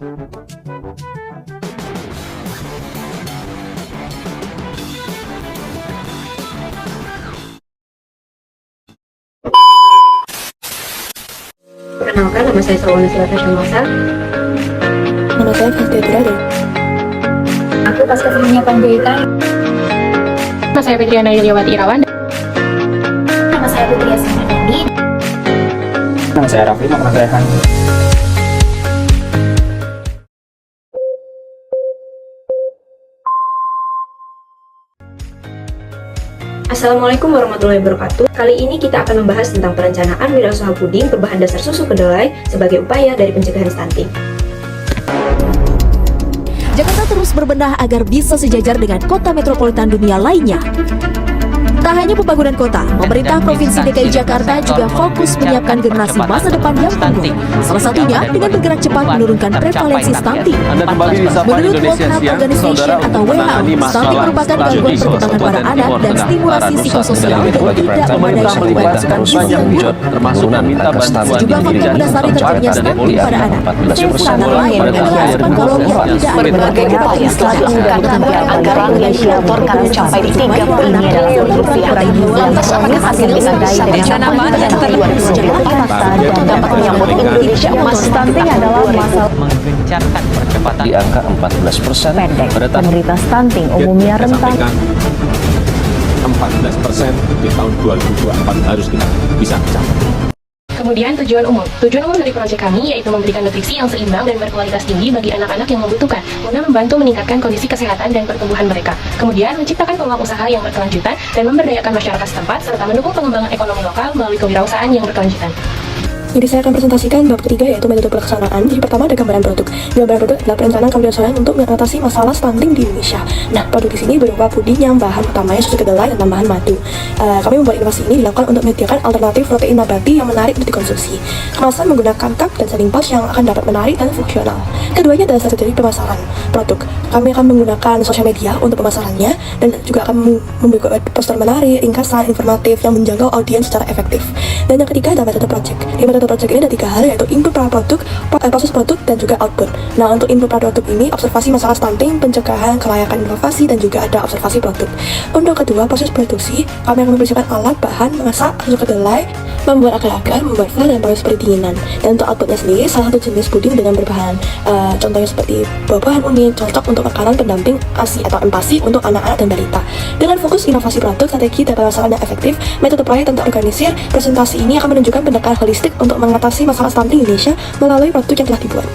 Perkenalkan, nama saya Sawana Silva Syamasa. Nama saya Fastidra Deh. Aku pasca sebelumnya Panjaitan. Nama saya Fitriana Yuliawati Irawan. Nama saya Putri Yasmin Dandi. Nama saya Raffi, nama saya Han. Assalamualaikum warahmatullahi wabarakatuh. Kali ini kita akan membahas tentang perencanaan wirausaha puding berbahan dasar susu kedelai sebagai upaya dari pencegahan stunting. Jakarta terus berbenah agar bisa sejajar dengan kota metropolitan dunia lainnya. Tak hanya pembangunan kota, pemerintah Provinsi DKI Jakarta juga fokus menyiapkan generasi masa depan yang tangguh. Salah satunya dengan bergerak cepat menurunkan prevalensi stunting. Menurut World Health Organization atau WHO, stunting merupakan gangguan perkembangan pada anak dan stimulasi psikososial yang tidak memadai syahwat asupan gizi. Termasuk meminta bantuan Sejumlah faktor mendasari terjadinya stunting pada anak. Antara lain adalah asupan kalori yang tidak ada Berbagai upaya telah dilakukan agar anggaran yang digelontorkan mencapai 30 miliar rupiah. Lantas apakah hasil ditandai dengan capaian yang dapat menyambut Indonesia emas stunting adalah masalah menggencarkan percepatan di angka 14%. pendek. Penderita stunting umumnya rentan 14% di tahun 2024 harus kita bisa capai. Kemudian tujuan umum. Tujuan umum dari proyek kami yaitu memberikan nutrisi yang seimbang dan berkualitas tinggi bagi anak-anak yang membutuhkan, guna membantu meningkatkan kondisi kesehatan dan pertumbuhan mereka. Kemudian menciptakan peluang usaha yang berkelanjutan dan memberdayakan masyarakat setempat serta mendukung pengembangan ekonomi lokal melalui kewirausahaan yang berkelanjutan. Jadi saya akan presentasikan bab ketiga yaitu metode pelaksanaan. Jadi pertama ada gambaran produk. Gambaran produk adalah perencanaan kebiasaan untuk mengatasi masalah stunting di Indonesia. Nah, produk di sini berupa puding yang bahan utamanya susu kedelai dan tambahan madu. Kami membuat inovasi ini dilakukan untuk menyediakan alternatif protein nabati yang menarik untuk dikonsumsi. Kemasan menggunakan cup dan selling pouch yang akan dapat menarik dan fungsional. Keduanya adalah strategi pemasaran produk. Kami akan menggunakan sosial media untuk pemasarannya dan juga akan membuat poster menarik, ringkasan, informatif yang menjangkau audiens secara efektif. Dan yang ketiga adalah metode project. Di metode project ini ada 3 hal yaitu input produk, proses produk, dan juga output. Nah, untuk input produk ini observasi masalah stunting, pencegahan, kelayakan inovasi, dan juga ada observasi produk. Untuk kedua, proses produksi, kami akan mempersiapkan alat, bahan, memasak, susu kedelai, membuat agar-agar, membuat file, dan proses pendinginan. Dan untuk outputnya sendiri, salah satu jenis puding dengan berbahan contohnya seperti buah-buahan unik, cocok untuk makanan pendamping ASI atau empasi untuk anak-anak dan balita. Dengan fokus inovasi produk, strategi, dan pemasaran yang efektif, metode proyek dan terorganisir, presentasi ini akan menunjukkan pendekatan holistik untuk mengatasi masalah stunting Indonesia melalui produk yang telah dibuat.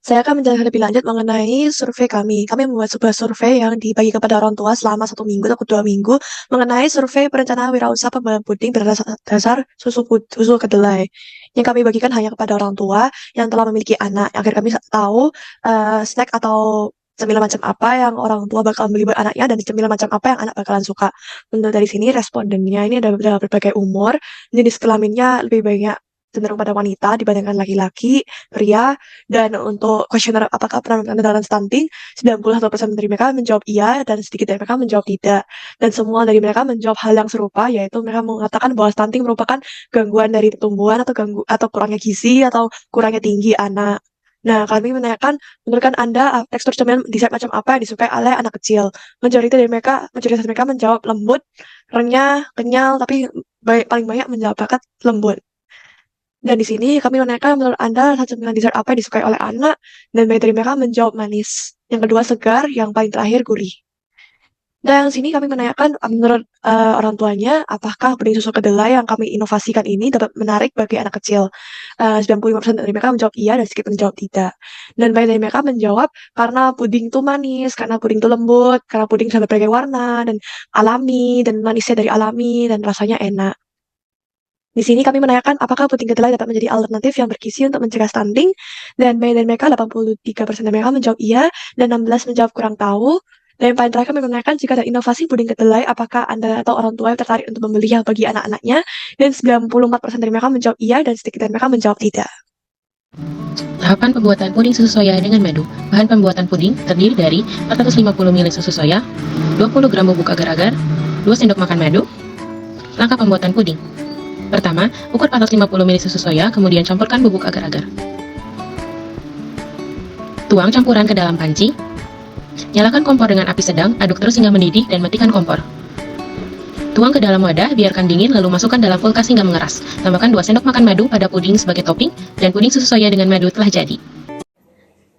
Saya akan menjelaskan lebih lanjut mengenai survei kami. Kami membuat sebuah survei yang dibagi kepada orang tua selama 1 minggu atau 2 minggu mengenai survei perencanaan wirausaha pengembangan puding berdasar susu kedelai. Yang kami bagikan hanya kepada orang tua yang telah memiliki anak, agar kami tahu snack atau cemilan macam apa yang orang tua bakal beli buat anaknya dan cemilan macam apa yang anak bakalan suka. Untuk dari sini respondennya ini ada berbagai umur, jenis kelaminnya lebih banyak cenderung pada wanita dibandingkan laki-laki, pria, dan untuk kuesioner apakah pernah mengalami stunting, 91% dari mereka menjawab iya dan sedikit dari mereka menjawab tidak. Dan semua dari mereka menjawab hal yang serupa, yaitu mereka mengatakan bahwa stunting merupakan gangguan dari pertumbuhan atau kurangnya gizi atau kurangnya tinggi anak. Nah, kami menanyakan, menurut Anda tekstur cemilan dessert macam apa yang disukai oleh anak kecil? Mayoritas dari mereka menjawab lembut, renyah, kenyal, tapi paling banyak menjawab lembut. Dan di sini kami menanyakan menurut Anda cemilan dessert apa yang disukai oleh anak, dan banyak dari mereka menjawab manis. Yang kedua segar, yang paling terakhir gurih. Dan sini kami menanyakan menurut orang tuanya, apakah puding susu kedelai yang kami inovasikan ini dapat menarik bagi anak kecil. 95% dari mereka menjawab iya dan sedikit menjawab tidak. Dan banyak dari mereka menjawab karena puding itu manis, karena puding itu lembut, karena puding bisa berbagai warna dan alami, dan manisnya dari alami, dan rasanya enak. Di sini kami menanyakan apakah puding kedelai dapat menjadi alternatif yang bergizi untuk mencegah stunting, dan banyak dari mereka 83% dari mereka menjawab iya, dan 16% menjawab kurang tahu. Dan yang paling terakhir kami menanyakan jika ada inovasi puding kedelai, apakah Anda atau orang tua yang tertarik untuk membelinya bagi anak-anaknya, dan 94% dari mereka menjawab iya, dan sedikit dari mereka menjawab tidak. Tahapan pembuatan puding susu soya dengan madu. Bahan pembuatan puding terdiri dari 450 ml susu soya, 20 gram bubuk agar-agar, 2 sendok makan madu. Langkah pembuatan puding. Pertama, ukur 450 ml susu soya, kemudian campurkan bubuk agar-agar. Tuang campuran ke dalam panci. Nyalakan kompor dengan api sedang, aduk terus hingga mendidih dan matikan kompor. Tuang ke dalam wadah, biarkan dingin lalu masukkan dalam kulkas hingga mengeras. Tambahkan 2 sendok makan madu pada puding sebagai topping, dan puding susu soya dengan madu telah jadi.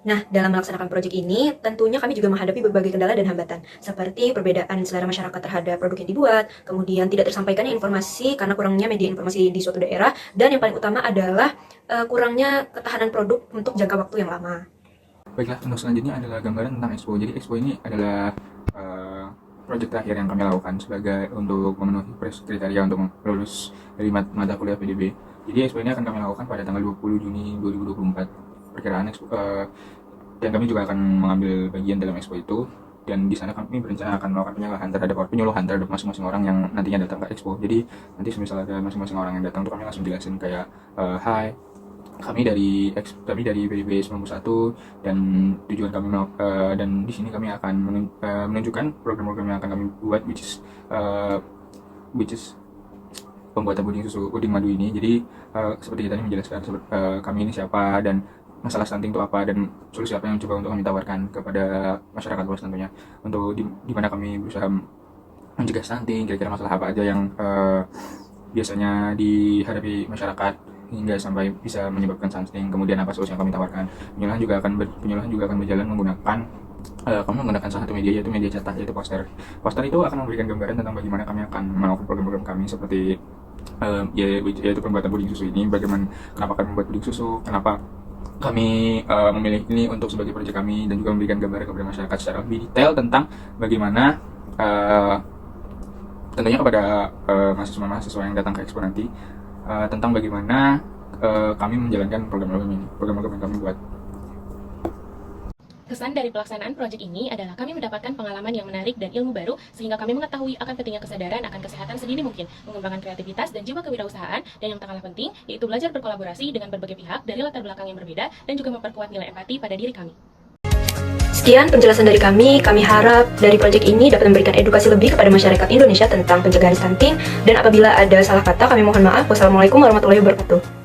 Nah, dalam melaksanakan proyek ini, tentunya kami juga menghadapi berbagai kendala dan hambatan, seperti perbedaan selera masyarakat terhadap produk yang dibuat, kemudian tidak tersampaikannya informasi karena kurangnya media informasi di suatu daerah, dan yang paling utama adalah kurangnya ketahanan produk untuk jangka waktu yang lama. Baiklah, untuk selanjutnya adalah gambaran tentang Expo. Jadi Expo ini adalah proyek terakhir yang kami lakukan sebagai untuk memenuhi kriteria untuk lulus dari mata kuliah PDB. Jadi Expo ini akan kami lakukan pada tanggal 20 Juni 2024. Perkiraan Expo, dan kami juga akan mengambil bagian dalam Expo itu, dan di sana kami berencana akan melakukan penyuluhan terhadap masing-masing orang yang nantinya datang ke Expo. Jadi nanti misalnya ada masing-masing orang yang datang tuh kami langsung jelasin kayak hai, kami dari PDB 91 dan tujuan kami dan di sini kami akan menunjukkan program-program yang akan kami buat, which is pembuatan puding madu ini. Jadi seperti tadi menjelaskan kami ini siapa dan masalah stunting itu apa dan solusi apa yang coba untuk kami tawarkan kepada masyarakat luas tentunya, untuk di mana kami berusaha mencegah stunting, kira-kira masalah apa aja yang biasanya dihadapi masyarakat hingga sampai bisa menyebabkan stunting, kemudian apa solusi yang kami tawarkan. Penyuluhan juga akan berjalan menggunakan kami menggunakan salah satu media, yaitu media cetak, yaitu poster. Poster itu akan memberikan gambaran tentang bagaimana kami akan melakukan program-program kami, seperti yaitu pembuatan puding susu ini, kenapa kami membuat puding susu, kenapa kami memilih ini untuk sebagai proyek kami, dan juga memberikan gambaran kepada masyarakat secara lebih detail tentang bagaimana tentunya kepada mahasiswa-mahasiswa yang datang ke Expo nanti, tentang bagaimana kami menjalankan program-program yang kami buat. Kesan dari pelaksanaan proyek ini adalah kami mendapatkan pengalaman yang menarik dan ilmu baru, sehingga kami mengetahui akan pentingnya kesadaran akan kesehatan sedini mungkin, mengembangkan kreativitas dan jiwa kewirausahaan, dan yang tak kalah penting, yaitu belajar berkolaborasi dengan berbagai pihak dari latar belakang yang berbeda, dan juga memperkuat nilai empati pada diri kami. Sekian penjelasan dari kami harap dari proyek ini dapat memberikan edukasi lebih kepada masyarakat Indonesia tentang pencegahan stunting, dan apabila ada salah kata kami mohon maaf. Wassalamualaikum warahmatullahi wabarakatuh.